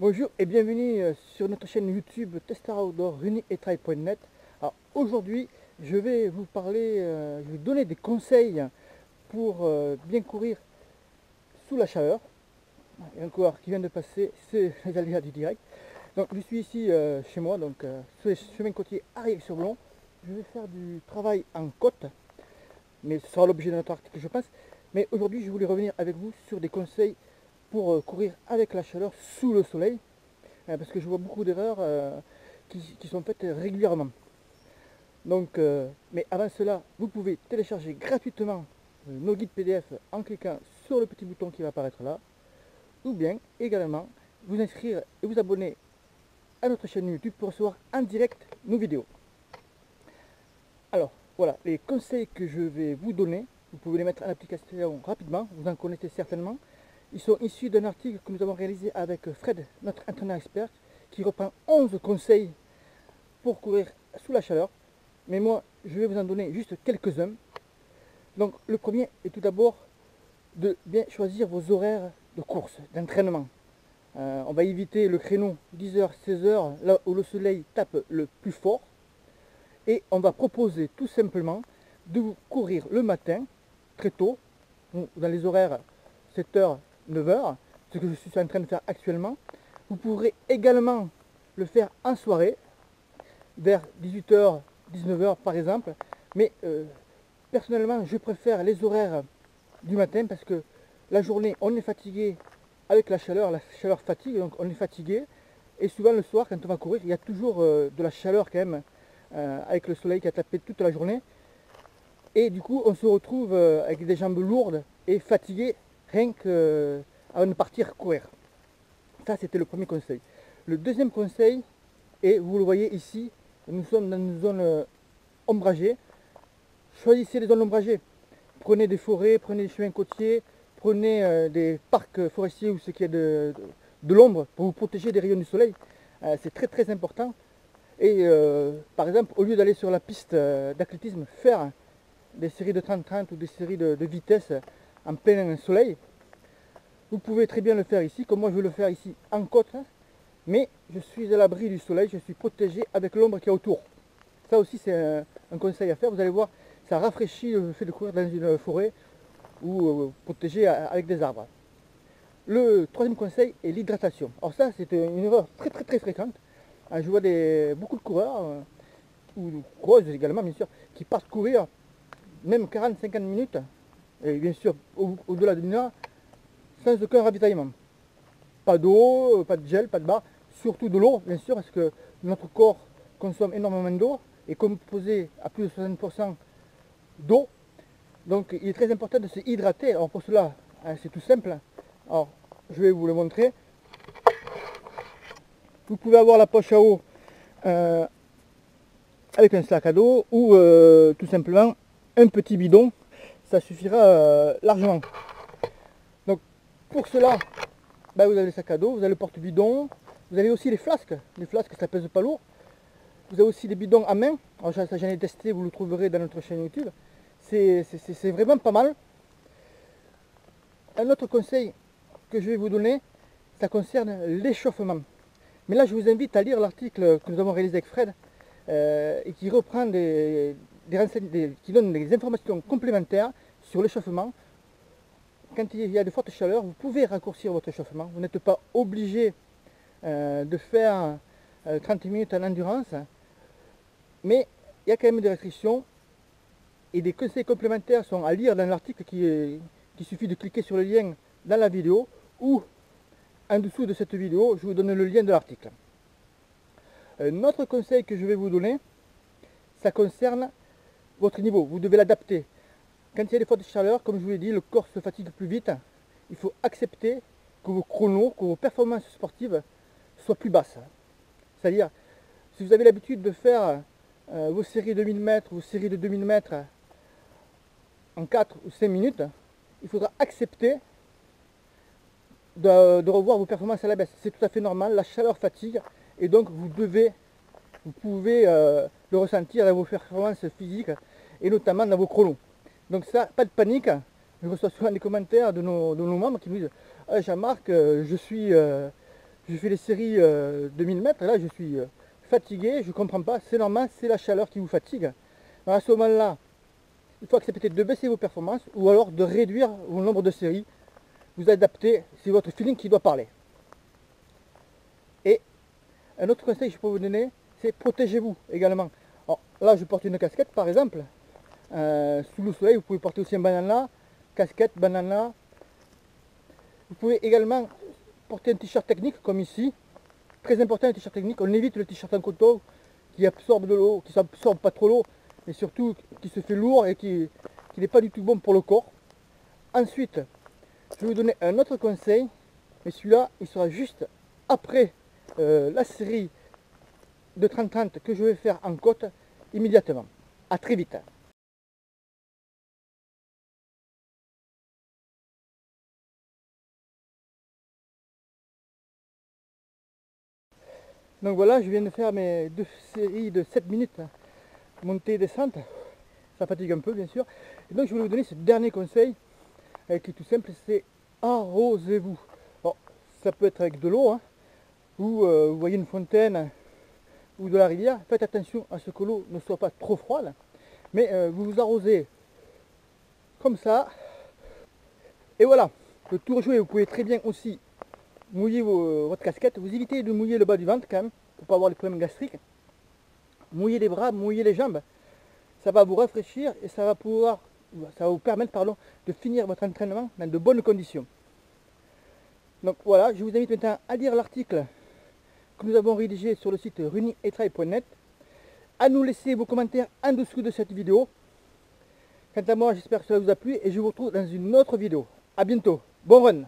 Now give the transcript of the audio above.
Bonjour et bienvenue sur notre chaîne YouTube Tester Outdoor RuningEtrail.net. Alors aujourd'hui, je vais vous parler, je vais vous donner des conseils pour bien courir sous la chaleur. Il y a un coureur qui vient de passer, c'est les aléas du direct. Donc je suis ici chez moi, donc sur les chemins côtiers Arrière-sur-Blon. Je vais faire du travail en côte, mais ce sera l'objet de notre article je pense. Mais aujourd'hui, je voulais revenir avec vous sur des conseils pour courir avec la chaleur sous le soleil. Parce que je vois beaucoup d'erreurs qui sont faites régulièrement. Donc, mais avant cela, vous pouvez télécharger gratuitement nos guides PDF en cliquant sur le petit bouton qui va apparaître là, ou bien également vous inscrire et vous abonner à notre chaîne YouTube pour recevoir en direct nos vidéos. Alors, voilà, les conseils que je vais vous donner, vous pouvez les mettre en application rapidement, vous en connaissez certainement. Ils sont issus d'un article que nous avons réalisé avec Fred, notre entraîneur expert, qui reprend 11 conseils pour courir sous la chaleur. Mais moi, je vais vous en donner juste quelques-uns. Donc, le premier est tout d'abord de bien choisir vos horaires de course, d'entraînement. On va éviter le créneau 10h, 16h, là où le soleil tape le plus fort. Et on va proposer tout simplement de vous courir le matin, très tôt, dans les horaires 7h, 9h, ce que je suis en train de faire actuellement. Vous pourrez également le faire en soirée, vers 18h, 19h par exemple. Mais personnellement, je préfère les horaires du matin parce que la journée, on est fatigué avec la chaleur fatigue, donc on est fatigué. Et souvent le soir, quand on va courir, il y a toujours de la chaleur quand même, avec le soleil qui a tapé toute la journée. Et du coup, on se retrouve avec des jambes lourdes et fatigué rien qu'avant de partir courir. Ça, c'était le premier conseil. Le deuxième conseil, et vous le voyez ici, nous sommes dans une zone ombragée. Choisissez les zones ombragées. Prenez des forêts, prenez des chemins côtiers, prenez des parcs forestiers où ce qui est de l'ombre pour vous protéger des rayons du soleil. C'est très très important. Et par exemple, au lieu d'aller sur la piste d'athlétisme, faire des séries de 30-30 ou des séries de vitesse en plein soleil, vous pouvez très bien le faire ici, comme moi je vais le faire ici en côte, mais je suis à l'abri du soleil, je suis protégé avec l'ombre qui est autour. Ça aussi c'est un conseil à faire, vous allez voir, ça rafraîchit le fait de courir dans une forêt ou protégé avec des arbres. Le troisième conseil est l'hydratation. Alors ça c'est une erreur très très très fréquente. Je vois beaucoup de coureurs, ou coureuses également bien sûr, qui partent courir même 40-50 minutes, et bien sûr au-delà d'une heure, sans aucun ravitaillement. Pas d'eau, pas de gel, pas de barre, surtout de l'eau, bien sûr, parce que notre corps consomme énormément d'eau, est composé à plus de 60% d'eau. Donc il est très important de se hydrater. Alors pour cela, c'est tout simple. Alors je vais vous le montrer. Vous pouvez avoir la poche à eau avec un sac à dos ou tout simplement un petit bidon. Ça suffira largement. Donc pour cela, vous avez le sac à dos, vous avez le porte-bidon, vous avez aussi les flasques. Les flasques, ça pèse pas lourd. Vous avez aussi des bidons à main. Alors ça j'en ai testé, vous le trouverez dans notre chaîne YouTube. C'est vraiment pas mal. Un autre conseil que je vais vous donner, ça concerne l'échauffement. Mais là je vous invite à lire l'article que nous avons réalisé avec Fred et qui reprend qui donne des informations complémentaires sur l'échauffement. Quand il y a de fortes chaleurs, vous pouvez raccourcir votre échauffement. Vous n'êtes pas obligé de faire 30 minutes en endurance, mais il y a quand même des restrictions et des conseils complémentaires sont à lire dans l'article qui suffit de cliquer sur le lien dans la vidéo ou en dessous de cette vidéo, je vous donne le lien de l'article. Un autre conseil que je vais vous donner, ça concerne votre niveau. Vous devez l'adapter. Quand il y a des fortes chaleurs, comme je vous l'ai dit, le corps se fatigue plus vite. Il faut accepter que vos chronos, que vos performances sportives soient plus basses. C'est-à-dire, si vous avez l'habitude de faire vos séries de 1000 mètres, vos séries de 2000 mètres en 4 ou 5 minutes, il faudra accepter de revoir vos performances à la baisse. C'est tout à fait normal, la chaleur fatigue et donc vous pouvez le ressentir dans vos performances physiques et notamment dans vos chronos. Donc ça, pas de panique. Je reçois souvent des commentaires de nos membres qui me disent ah, Jean-Marc, je suis je fais les séries de 1000 mètres, et là je suis fatigué, je ne comprends pas, c'est normal, c'est la chaleur qui vous fatigue. Alors à ce moment-là, il faut accepter de baisser vos performances ou alors de réduire vos nombre de séries, vous adapter, c'est votre feeling qui doit parler. Et un autre conseil que je peux vous donner, c'est protégez-vous également. Alors, là je porte une casquette par exemple, sous le soleil, vous pouvez porter aussi un bandana, casquette, bandana. Vous pouvez également porter un t-shirt technique comme ici. Très important, un t-shirt technique, on évite le t-shirt en coton qui absorbe de l'eau, qui s'absorbe pas trop l'eau, et surtout qui se fait lourd et qui n'est pas du tout bon pour le corps. Ensuite, je vais vous donner un autre conseil, mais celui-là, il sera juste après la série de 30-30 que je vais faire en côte immédiatement. À très vite. Donc voilà, je viens de faire mes 2 séries de 7 minutes, montée et descente. Ça fatigue un peu bien sûr. Et donc je vais vous donner ce dernier conseil, qui est tout simple, c'est arrosez-vous. Alors, ça peut être avec de l'eau, hein, ou vous voyez une fontaine ou de la rivière. Faites attention à ce que l'eau ne soit pas trop froide. Mais vous vous arrosez comme ça. Et voilà, le tour est joué. Vous pouvez très bien aussi mouiller votre casquette. Vous évitez de mouiller le bas du ventre quand même, pour ne pas avoir des problèmes gastriques. Mouiller les bras, mouiller les jambes. Ça va vous rafraîchir et ça va vous permettre de finir votre entraînement dans de bonnes conditions. Donc voilà, je vous invite maintenant à lire l'article que nous avons rédigé sur le site runningandtrail.net, à nous laisser vos commentaires en dessous de cette vidéo. Quant à moi, j'espère que cela vous a plu et je vous retrouve dans une autre vidéo. A bientôt, bon run!